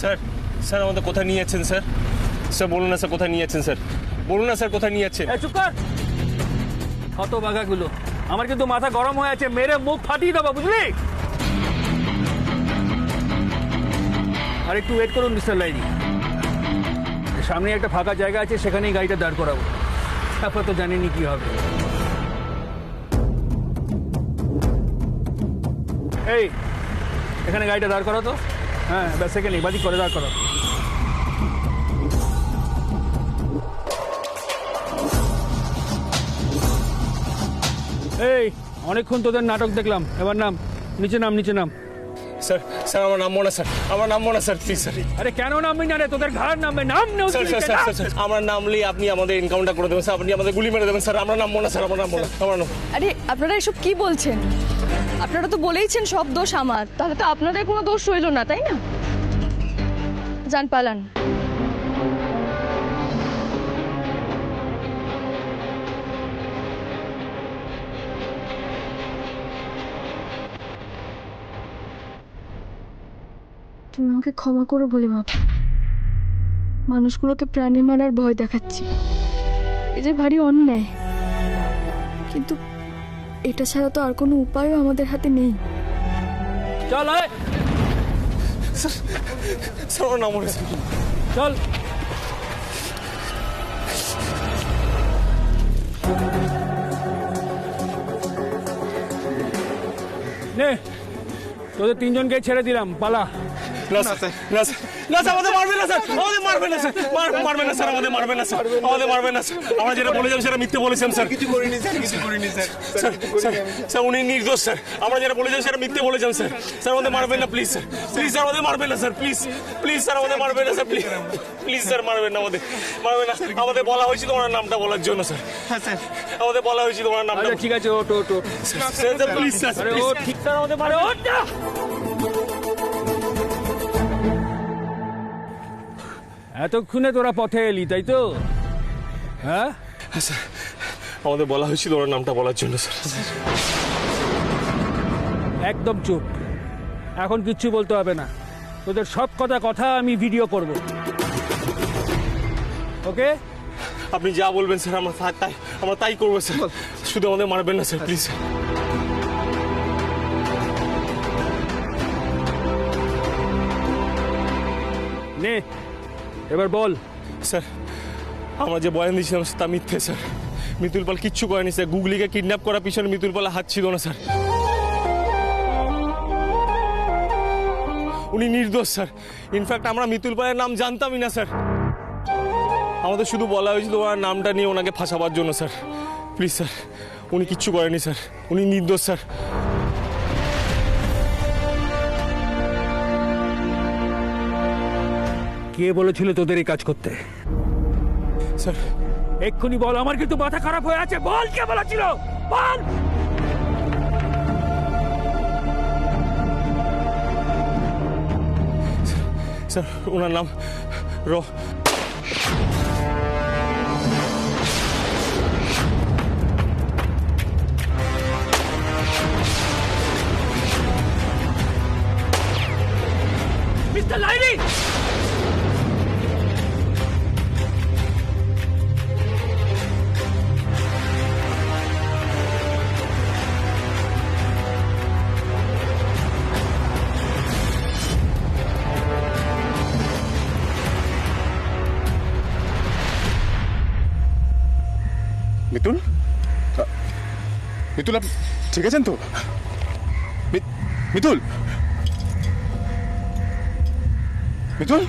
Sir sir আমাদের কোথায় নিয়ে যাচ্ছেন স্যার? স্যার বলুন না স্যার কোথায় নিয়ে যাচ্ছেন স্যার? বলুন না স্যার কোথায় নিয়ে যাচ্ছেন? চুপ কর, হতভাগাগুলো। আমার কিন্তু মাথা গরম হয়ে আছে, মেরে মুখ ফাটিয়ে দেবো, বুঝলি? আর একটু ওয়েট করুন মিস্টার লাইরি, সামনে একটা ফাঁকা জায়গা আছে, সেখানেই গাড়িটা দাঁড় করাবো। তারপর তো জানিনি কি হবে। এই, এখানে গাড়িটা দাঁড় করো তো। হ্যাঁ ব্যাস, সেখানেই বাদিক করে দাঁড় করো। এই, অনেকক্ষণ তোদের নাটক দেখলাম, এবার নাম, নিচে নাম, নিচে নাম। স্যার স্যার আমার নামবো না স্যার, আমার নামবো না স্যার, প্লিজ স্যার। আরে কেন নামবি না রে? তোদের ঘাড় নামবে, নাম নেও। স্যার স্যার স্যার স্যার আমরা নামলেই আপনি আমাদের এনকাউন্টার করে দেবেন স্যার, আপনি আমাদের গুলি মেরে দেবেন স্যার। আমরা নামবো না স্যার, আমরা নামবো না, আমার নাম। আরে আপনারা এসব কি বলছেন? আপনারা তো বলেইছেন সব দোষ আমার, তাহলে তো আপনাদের কোনো দোষ রইল না, তাই না? যান পালান। তুমি আমাকে ক্ষমা করে বলে বাবা, মানুষগুলোকে প্রাণী মারার ভয় দেখাচ্ছি, এই যে ভারী অন্যায়। কিন্তু এটা ছাড়া তো আর কোনো উপায়ও আমাদের হাতে নেই। চল আয়, স্যার আমার নামবো না স্যার। চল। নে, তোদের তিনজনকে ছেড়ে দিলাম, পালা। না স্যার, না স্যার, না স্যার, আমাদের মারবেন না স্যার, আমাদের মারবেন না স্যার, মারবেন না স্যার, আমাদের মারবেন না স্যার, আমাদের মারবেন না স্যার। আমরা যেটা বলেছিলাম সেটা মিথ্যে বলেছিলাম স্যার। কিছু করিনি স্যার, কিছু করিনি স্যার। স্যার স্যার স্যার উনি নির্দোষ স্যার, আমরা যেটা বলেছিলাম সেটা মিথ্যে বলেছিলাম স্যার। স্যার আমাদের মারবেন না প্লিজ স্যার, প্লিজ স্যার আমাদের মারবেন না স্যার, প্লিজ প্লিজ স্যার আমাদের মারবেন না স্যার, প্লিজ প্লিজ স্যার মারবেন না, আমাদের মারবেন না। আমাদের বলা হয়েছিল ওনার নামটা বলার জন্য স্যার। হ্যাঁ স্যার, আমাদের বলা হয়েছিল ওনার নামটা। আচ্ছা ঠিক আছে, ওট ওট ওট। স্যার প্লিজ স্যার, আরে ও ঠিক, স্যার আমাদের আরে মারবেন ওট না। এতক্ষণে তোরা পথে এলি, তাই তো? হ্যাঁ স্যার, আমাদের বলা হয়েছিল ওনার নামটা বলার জন্য স্যার। একদম চুপ, এখন কিচ্ছু বলতে হবে না। তোদের সব কথা আমি ভিডিও করব, ওকে? আপনি যা বলবেন স্যার আমরা তাই করবো স্যার, শুধু আমাদের মারবেন না স্যার, প্লিজ। নে, এবার বল। স্যার আমরা যে বয়ান দিয়েছিলাম তা মিথ্যে স্যার, মিতুল পাল কিচ্ছু করেনি স্যার। গুগলিকে কিডন্যাপ করার পিছনে মিতুল পালের হাত ছিল না স্যার, উনি নির্দোষ স্যার। ইনফ্যাক্ট আমরা মিতুল পালের নাম জানতামই না স্যার, আমাদের শুধু বলা হয়েছিল ওনার নামটা নিয়ে ওনাকে ফাঁসাবার জন্য স্যার। প্লিজ স্যার, উনি কিচ্ছু করেনি স্যার, উনি নির্দোষ স্যার। কে বলেছিল তোদের এই কাজ করতে? স্যার এক্ষুনি বল, আমার কিন্তু মাথা খারাপ হয়ে আছে। বল, কে বলেছিল? বল। স্যার ওনার নাম মিস্টার লাইরি, মিতুল, মিতুল আপনি ঠিক আছেন তো? মিতুল, মিতুল,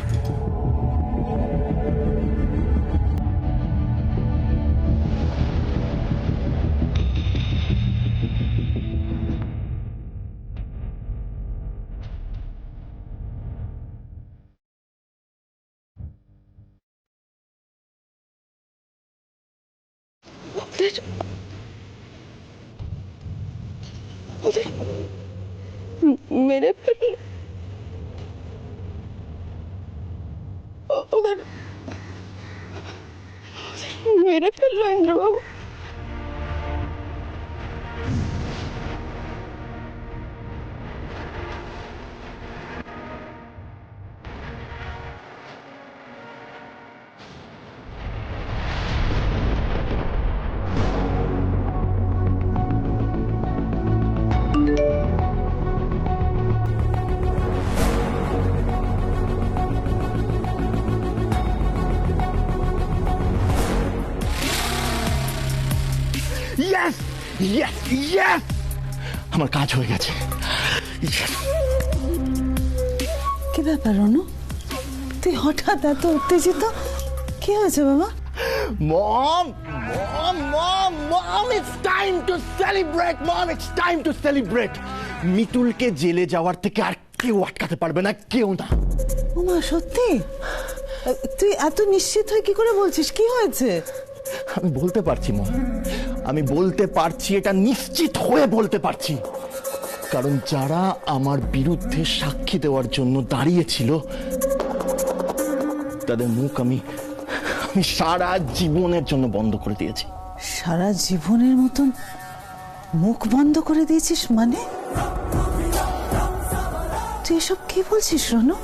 মেরে ফেললো, ওদের মেরে ফেললো ইন্দ্রবাবু। ইয়েস ইয়েস, আমার কাজ হয়ে গেছে। কি ব্যাপার রনু, তুই হঠাৎ এত উত্তেজিত? কি হয়েছে বাবা? Mom mom mom mom, it's time to celebrate. Mom, it's time to celebrate. মিতুলকে জেলে যাওয়ার থেকে আর কেউ আটকাতে পারবে না, কেউ না। ওমা সত্যি? তুই এত নিশ্চিত হয়ে কি করে বলছিস? কি হয়েছে? আমি বলতে পারছি মম, আমি বলতে পারছি, এটা নিশ্চিত হয়ে বলতে পারছি, কারণ যারা আমার বিরুদ্ধে সাক্ষী দেওয়ার জন্য দাঁড়িয়েছিল তাদের মুখ আমি সারা জীবনের জন্য বন্ধ করে দিয়েছি। সারা জীবনের মতন মুখ বন্ধ করে দিয়েছিস? মানে তুই এসব কি বলছিস রনু?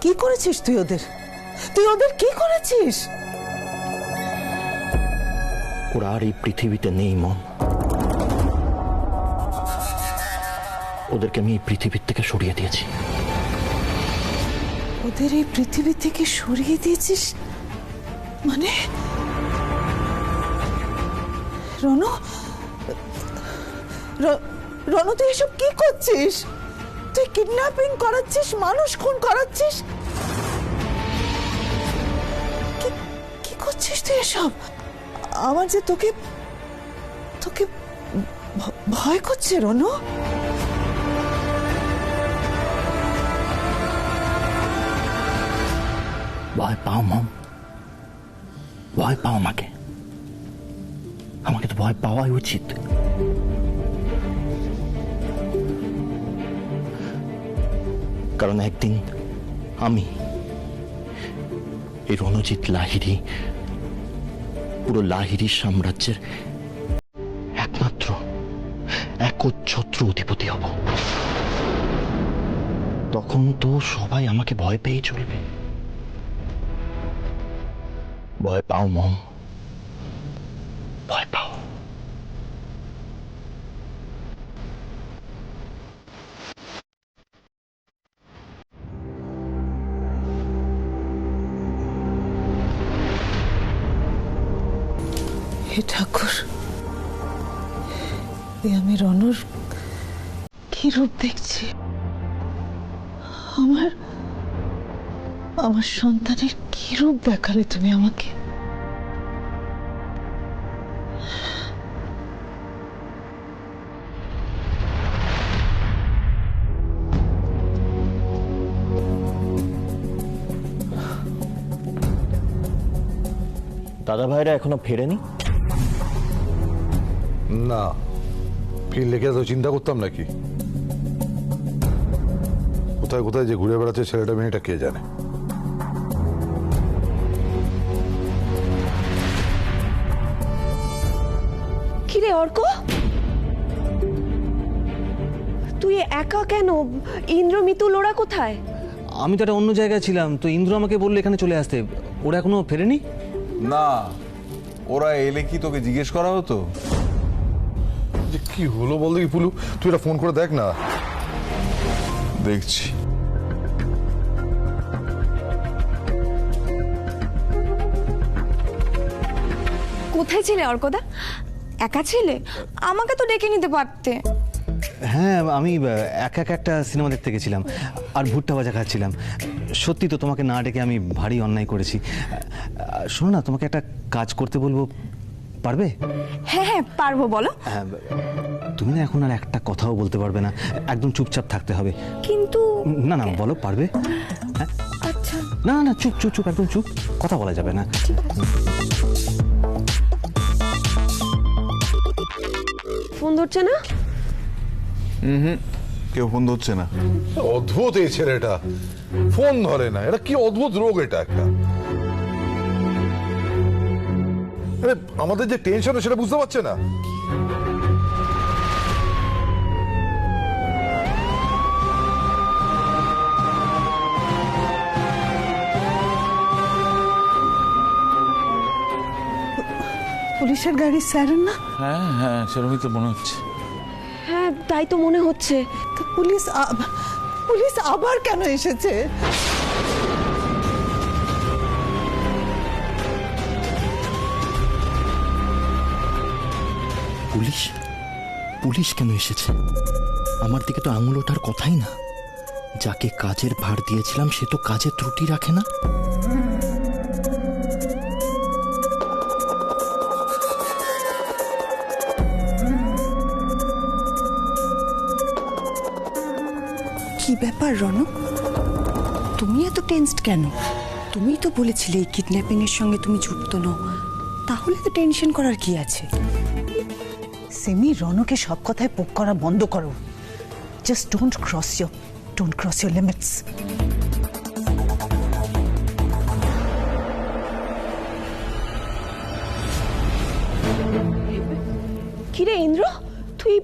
কি করেছিস তুই ওদের? তুই ওদের কি করেছিস? ওরা আর এই পৃথিবীতে নেই মম। ওদেরকে আমি এই পৃথিবীর থেকে সরিয়ে দিয়েছি। ওদের এই পৃথিবী থেকে সরিয়ে দিয়েছিস মানে? রনু, রনু তুই এসব কি করছিস? তুই কিডন্যাপিং করাচ্ছিস, মানুষ খুন করাচ্ছিস, কি করছিস তুই এসব? আমার যে তোকে তোকে ভয় করছে রনু। ভয় পাও মম, ভয় পাও আমাকে। আমাকে তো ভয় পাওয়াই উচিত। কারণ একদিন আমি এই রণজিৎ লাহিড়ী পুরো লাহিড়ী সাম্রাজ্যের একমাত্র একচ্ছত্র অধিপতি হব। তখন তো সবাই আমাকে ভয় পেয়ে চলবে। ভয় পাও মম, ভয় পাও। হে ঠাকুর, আমি রনুর কি রূপ দেখছি? আমার সন্তানের কি রূপ দেখালে তুমি আমাকে? দাদা ভাইরা এখনো ফেরেনি? না, ফিরলে কি এত চিন্তা করতাম নাকি? কোথায় কোথায় যে ঘুরে বেড়াচ্ছে ছেলেটা মেয়েটা কে জানে। কিরে অর্ক, তুই একা কেন? ইন্দ্র, মিতুল ওরা কোথায়? আমি তো একটা অন্য জায়গায় ছিলাম, তো ইন্দ্র আমাকে বললো এখানে চলে আসতে। ওরা এখনো ফেরেনি? না, ওরা এলে কি তোকে জিজ্ঞেস করা হতো? যে কি হলো বল দেখি পুলু, তুই এটা ফোন করে দেখ না। দেখছি। কোথায় ছিলে অর্কদা? একা ছিলে? আমাকে তো ডেকে নিতে পারতে। হ্যাঁ, আমি একা একটা সিনেমা দেখতে গেছিলাম আর ভুট্টা ভাজা খাচ্ছিলাম। সত্যি তো, তোমাকে না ডেকে আমি ভারী অন্যায় করেছি। শোনো না, তোমাকে একটা কাজ করতে বলবো, পারবে? হ্যাঁ হ্যাঁ পারবো, বলো। হ্যাঁ, তুমি না এখন আর একটা কথাও বলতে পারবে না, একদম চুপচাপ থাকতে হবে। কিন্তু না না, বলো, পারবে? হ্যাঁ, আচ্ছা। না না, চুপ চুপ চুপ, একদম চুপ, কথা বলা যাবে না। ফোন ধরছে না? কেউ ফোন ধরছে না। অদ্ভুত এই ছেলেটা, ফোন ধরে না। এটা কি অদ্ভুত রোগ এটা একটা। আরে আমাদের যে টেনশন সেটা বুঝতে পারছে না। পুলিশের গাড়ি স্যারেন না? হ্যাঁ হ্যাঁ, সেরকমই তো মনে হচ্ছে। হ্যাঁ, তাই তো মনে হচ্ছে। তো পুলিশ আবার কেন এসেছে? পুলিশ পুলিশ কেন এসেছে? আমার দিকে তো আঙুল ওঠার কথাই না। যাকে কাজের ভার দিয়েছিলাম সে তো কাজে ত্রুটি রাখে না। কি ব্যাপার রণ, তুমি এত টেনসড কেন? তুমি তো বলেছিলে এই কিডন্যাপিং এর সঙ্গে তুমি যুক্ত নও, তাহলে তো টেনশন করার কি আছে? সেমি, রণকে সব কথায় পোক করা বন্ধ করো। Just don't cross your limits. কিরে ইন্দ্র, তুই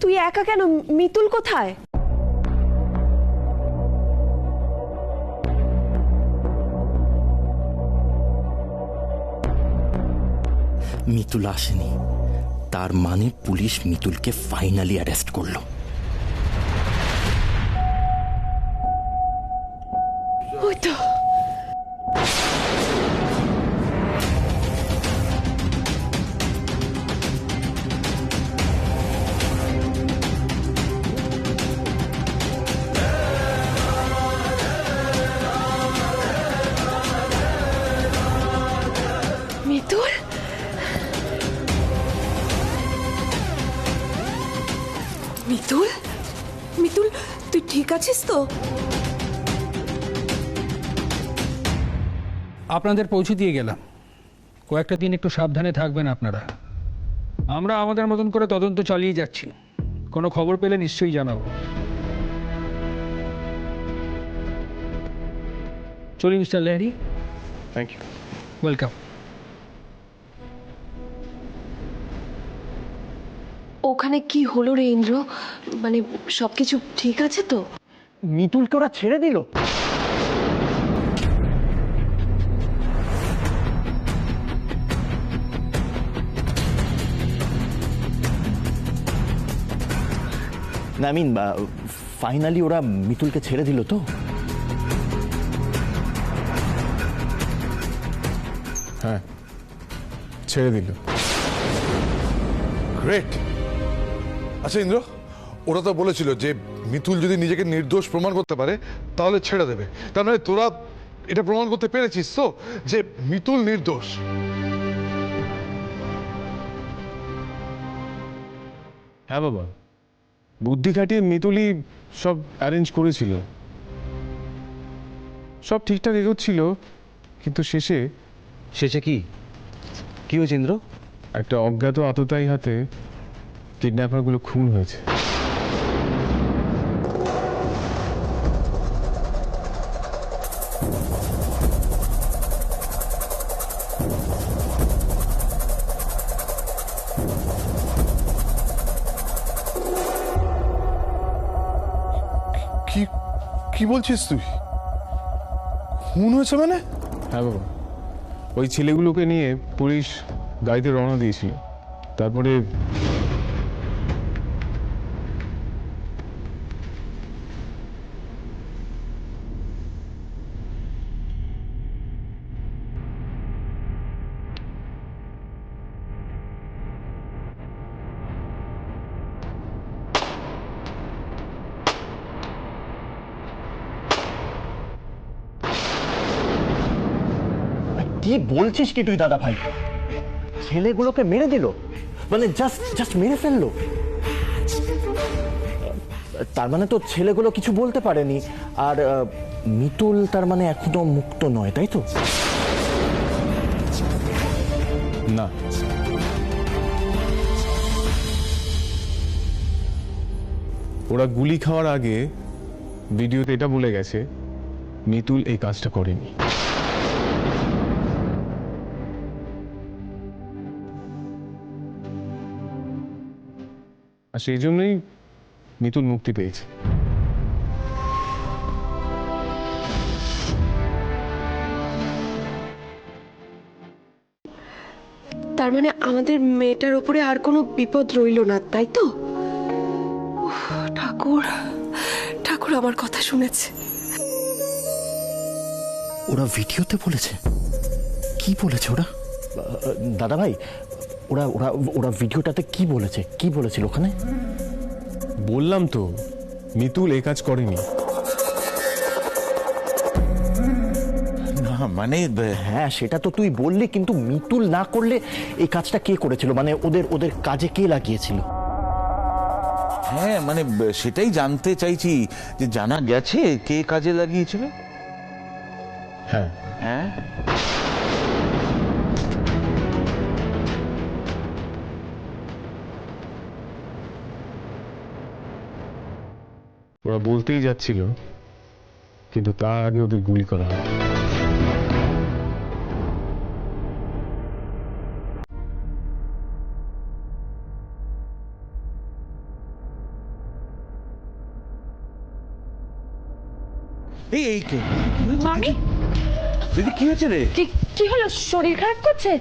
তুই একা কেন? মিতুল কোথায়? মিতুল আসেনি, তার মানে পুলিশ মিতুলকে ফাইনালি অ্যারেস্ট করলো। ওই তো মিতুল। মিতুল, মিতুল, তুই ঠিক আছিস তো? আপনাদের পৌঁছে দিয়ে গেলাম। কয়েকটা দিন একটু সাবধানে থাকবেন আপনারা। আমরা আমাদের মতন করে তদন্ত চালিয়ে যাচ্ছি। কোনো খবর পেলে নিশ্চয়ই জানাবো। চলি mister Lehari. Thank you. Welcome. ওখানে কি হলো রে ইন্দ্র? মানে সবকিছু ঠিক আছে তো? মিতুলকে ওরা ছেড়ে দিল? না, আই মিন ফাইনালি ওরা মিতুলকে ছেড়ে দিল তো? হ্যাঁ, ছেড়ে দিল। গ্রেট। আচ্ছা ইন্দ্র, ওরা তো বলেছিল যে মিতুল যদি নিজেকে নির্দোষ প্রমাণ করতে পারে তাহলে ছেড়ে দেবে। তার মানে তোরা এটা প্রমাণ করতে পেরেছিস তো যে মিতুল নির্দোষ? হ্যাঁ বাবা, বুদ্ধি খাটিয়ে মিতুলই সব অ্যারেঞ্জ করেছিল। সব ঠিকঠাক এগোচ্ছিল, কিন্তু শেষে শেষে কি কি হয়েছে ইন্দ্র? একটা অজ্ঞাত আততায়ী হাতে কিডন্যাপারগুলো খুন হয়েছে। কি কি বলছিস তুই? খুন হয়েছে মানে? হ্যাঁ বাবা, ওই ছেলেগুলোকে নিয়ে পুলিশ গাড়িতে রওনা দিয়েছিল। তারপরে কি বলছিস কি তুই দাদা ভাই? ছেলেগুলোকে মেরে দিল? মানে জাস্ট মেরে ফেললো? তার মানে তো ছেলেগুলো কিছু বলতে পারেনি, আর মিতুল তার মানে এখনো মুক্ত নয়, তাই তো? না, ওরা গুলি খাওয়ার আগে ভিডিওতে এটা বলে গেছে মিতুল এই কাজটা করেনি। আর সেই জন্যই মিতুল মুক্তি পেয়েছে। তার মানে আমাদের মেয়েটার উপরে আর কোনো বিপদ রইল না, তাই তো? উফ, ঠাকুর ঠাকুর আমার কথা শুনেছে। ওরা ভিডিওতে বলেছে? কি বলেছে ওরা? দাদা ভাই, ওরা ওরা ওরা ভিডিওটাতে কি বলেছে, কি বলেছিল ওখানে? বললাম তো মিতুল এ কাজ করেনি। না মানে হ্যাঁ সেটা তো তুই বললি, কিন্তু মিতুল না করলে এই কাজটা কে করেছিল, মানে ওদের ওদের কাজে কে লাগিয়েছিল? হ্যাঁ মানে সেটাই জানতে চাইছি যে জানা গেছে কে কাজে লাগিয়েছিল। হ্যাঁ, হ্যাঁ ওরা বলতেই যাচ্ছিল, কিন্তু তার আগে ওদের গুলি করা হয়। এই এই কে মামি দিদি কি হয়েছে রে? কি হলো, শরীর খারাপ করছে?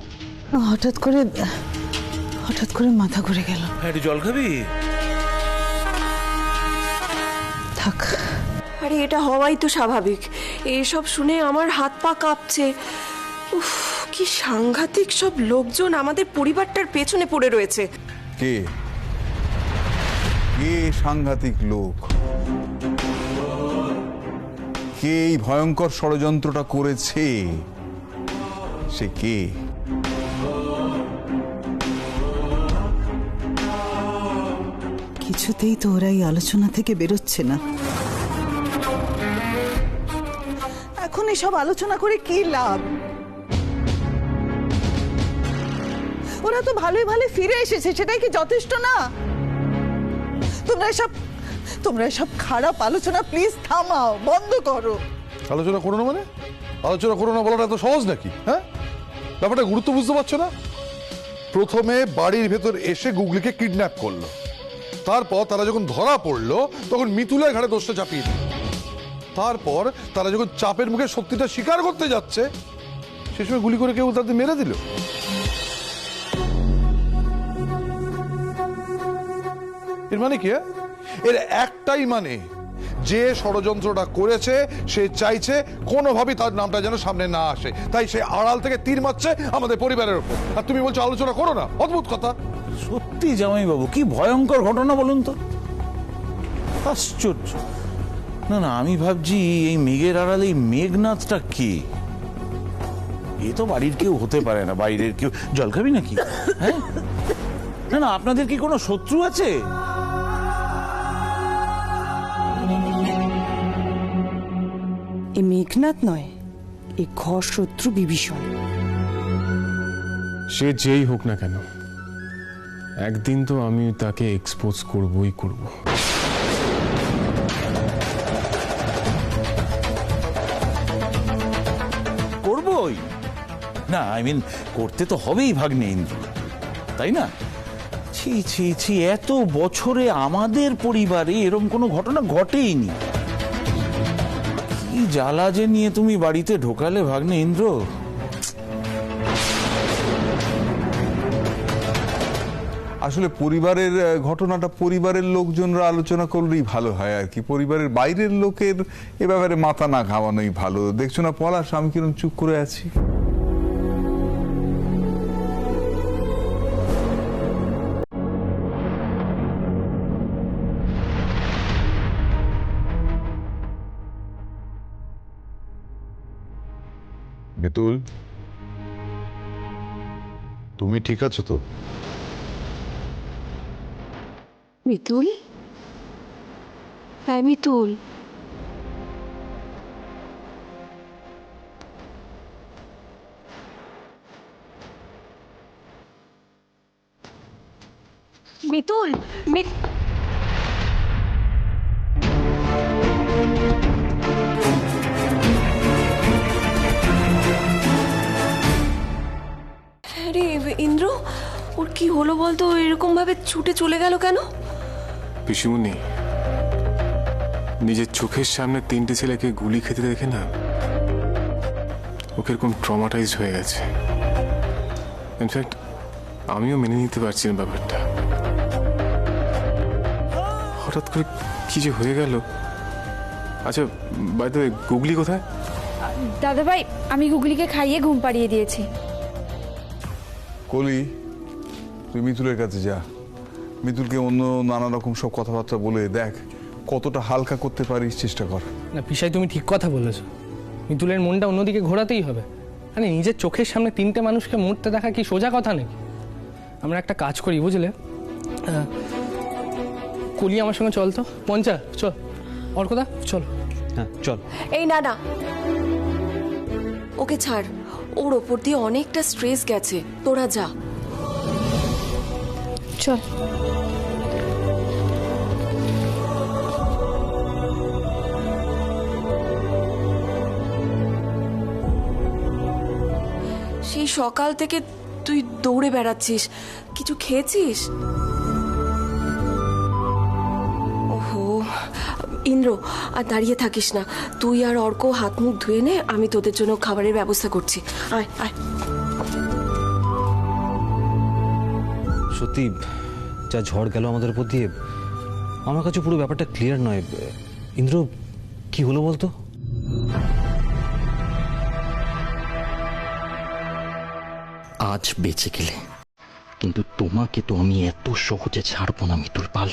হঠাৎ করে মাথা ঘুরে গেল। হ্যাঁ একটু জল খাবি? থাক। আরে এটা হওয়াই তো স্বাভাবিক। এইসব শুনে আমার হাত পা কাঁপছে। উফ, কি সাংঘাতিক সব লোকজন আমাদের পরিবারটার পেছনে পড়ে রয়েছে। কে কে সাংঘাতিক লোক? কে এই ভয়ঙ্কর ষড়যন্ত্রটা করেছে? সে কে? কিছুতেই তো ওরা এই আলোচনা থেকে বেরোচ্ছে না। এখন এসব আলোচনা করে কি লাভ? ওরা তো ভালোই ভালো ফিরে এসেছে, সেটাই কি যথেষ্ট না? তোমরা এসব খারাপ আলোচনা প্লিজ থামাও, বন্ধ করো। আলোচনা করো না মানে? আলোচনা করো না বলাটা এত সহজ নাকি? হ্যাঁ, ব্যাপারটা গুরুত্ব বুঝতে পারছো না? প্রথমে বাড়ির ভেতর এসে গুগলিকে কিডন্যাপ করলো, তারপর তারা যখন ধরা পড়লো তখন মিতুলের ঘাড়ে দোষটা চাপিয়ে দিল, তারপর তারা যখন চাপের মুখে সত্যিটা স্বীকার করতে যাচ্ছে সে সময় গুলি করে কেউ তাদের মেরে দিল। এর মানে কি? এর একটাই মানে, যে ষড়যন্ত্রটা করেছে সে চাইছে কোনোভাবেই তার নামটা যেন সামনে না আসে, তাই সে আড়াল থেকে তীর মারছে আমাদের পরিবারের উপর। আর তুমি বলছো আলোচনা করো না? অদ্ভুত কথা। সত্যি জামাই বাবু কি ভয়ঙ্কর ঘটনা বলুন তো। আশ্চর্য। না না আমি ভাবছি এই মেঘের আড়ালে এই মেঘনাথটা কে? এ তো বাড়ির কেউ হতে পারে না, বাইরের কেউ। জল খাবি নাকি? হ্যাঁ না না আপনাদের কি কোনো শত্রু আছে? এ মেঘনাথ নয়, এ ঘর শত্রু বিভীষণ। সে যেই হোক না কেন, একদিন তো আমি তাকে এক্সপোজ করবই করব। করবই না, আই মিন করতে তো হবেই ভাগ্নে ইন্দ্র, তাই না? ছি ছি ছি, এত বছরে আমাদের পরিবারে এরকম কোনো ঘটনা ঘটেইনি। কি জ্বালা যে নিয়ে তুমি বাড়িতে ঢোকালে ভাগ্নে ইন্দ্র। আসলে পরিবারের ঘটনাটা পরিবারের লোকজনরা আলোচনা করলেই ভালো হয় আর কি। পরিবারের বাইরের লোকের এ ব্যাপারে মাথা না ঘামানোই ভালো। দেখছো না পলাশ, আমি কিরকম চুপ করে আছি। মিতুল, তুমি ঠিক আছো তো? মিতুল, হ্যাঁ মিতুল। মিতুল, আরে ইন্দ্র, ওর কি হলো বলতো? এরকম ভাবে ছুটে চলে গেল কেন? পিসিমণি, নিজের চোখের সামনে তিনটে ছেলেকে গুলি খেতে দেখে না ওকে এরকম ট্রমাটাইজ হয়ে গেছে। ইনফ্যাক্ট আমিও মেনে নিতে পারছি না ব্যাপারটা। হঠাৎ করে কি যে হয়ে গেল। আচ্ছা বাই দ্য ওয়ে, গুগলি কোথায়? দাদা ভাই, আমি গুগলিকে খাইয়ে ঘুম পাড়িয়ে দিয়েছি। কলি, তুই মিতুলের কাছে যা, মিতুলকে অন্য নানা রকম সব কথাবার্তা বলে দেখ কতটা হালকা করতে পারিস, চেষ্টা কর। না পিসাই, তুমি ঠিক কথা বলেছো। মিতুলের মনটা অন্যদিকে ঘোরাতেই হবে। মানে নিজের চোখের সামনে 3টে মানুষকে মরতে দেখা কি সোজা কথা নাকি? আমরা একটা কাজ করি, বুঝলে? কলি আমার সঙ্গে চল তো। পঞ্চা চল, অর্কদা চল। হ্যাঁ চল। এই না না, ওকে ছাড়, ওর ওপর দিয়ে অনেকটা স্ট্রেস গেছে, তোরা যা। চল। সেই সকাল থেকে তুই দৌড়ে বেড়াচ্ছিস, কিছু খেয়েছিস? ওহো ইন্দ্র, আর দাঁড়িয়ে থাকিস না, তুই আর অর্ক হাত মুখ ধুয়ে নে, আমি তোদের জন্য খাবারের ব্যবস্থা করছি। আয় আয়। সত্যি যা ঝড় গেল আমাদের উপর দিয়ে, আমার কাছে পুরো ব্যাপারটা ক্লিয়ার নয়। ইন্দ্র, কি হলো বলতো? আজ বেঁচে গেলে, কিন্তু তোমাকে তো আমি এত সহজে ছাড়বো না মিতুল পাল।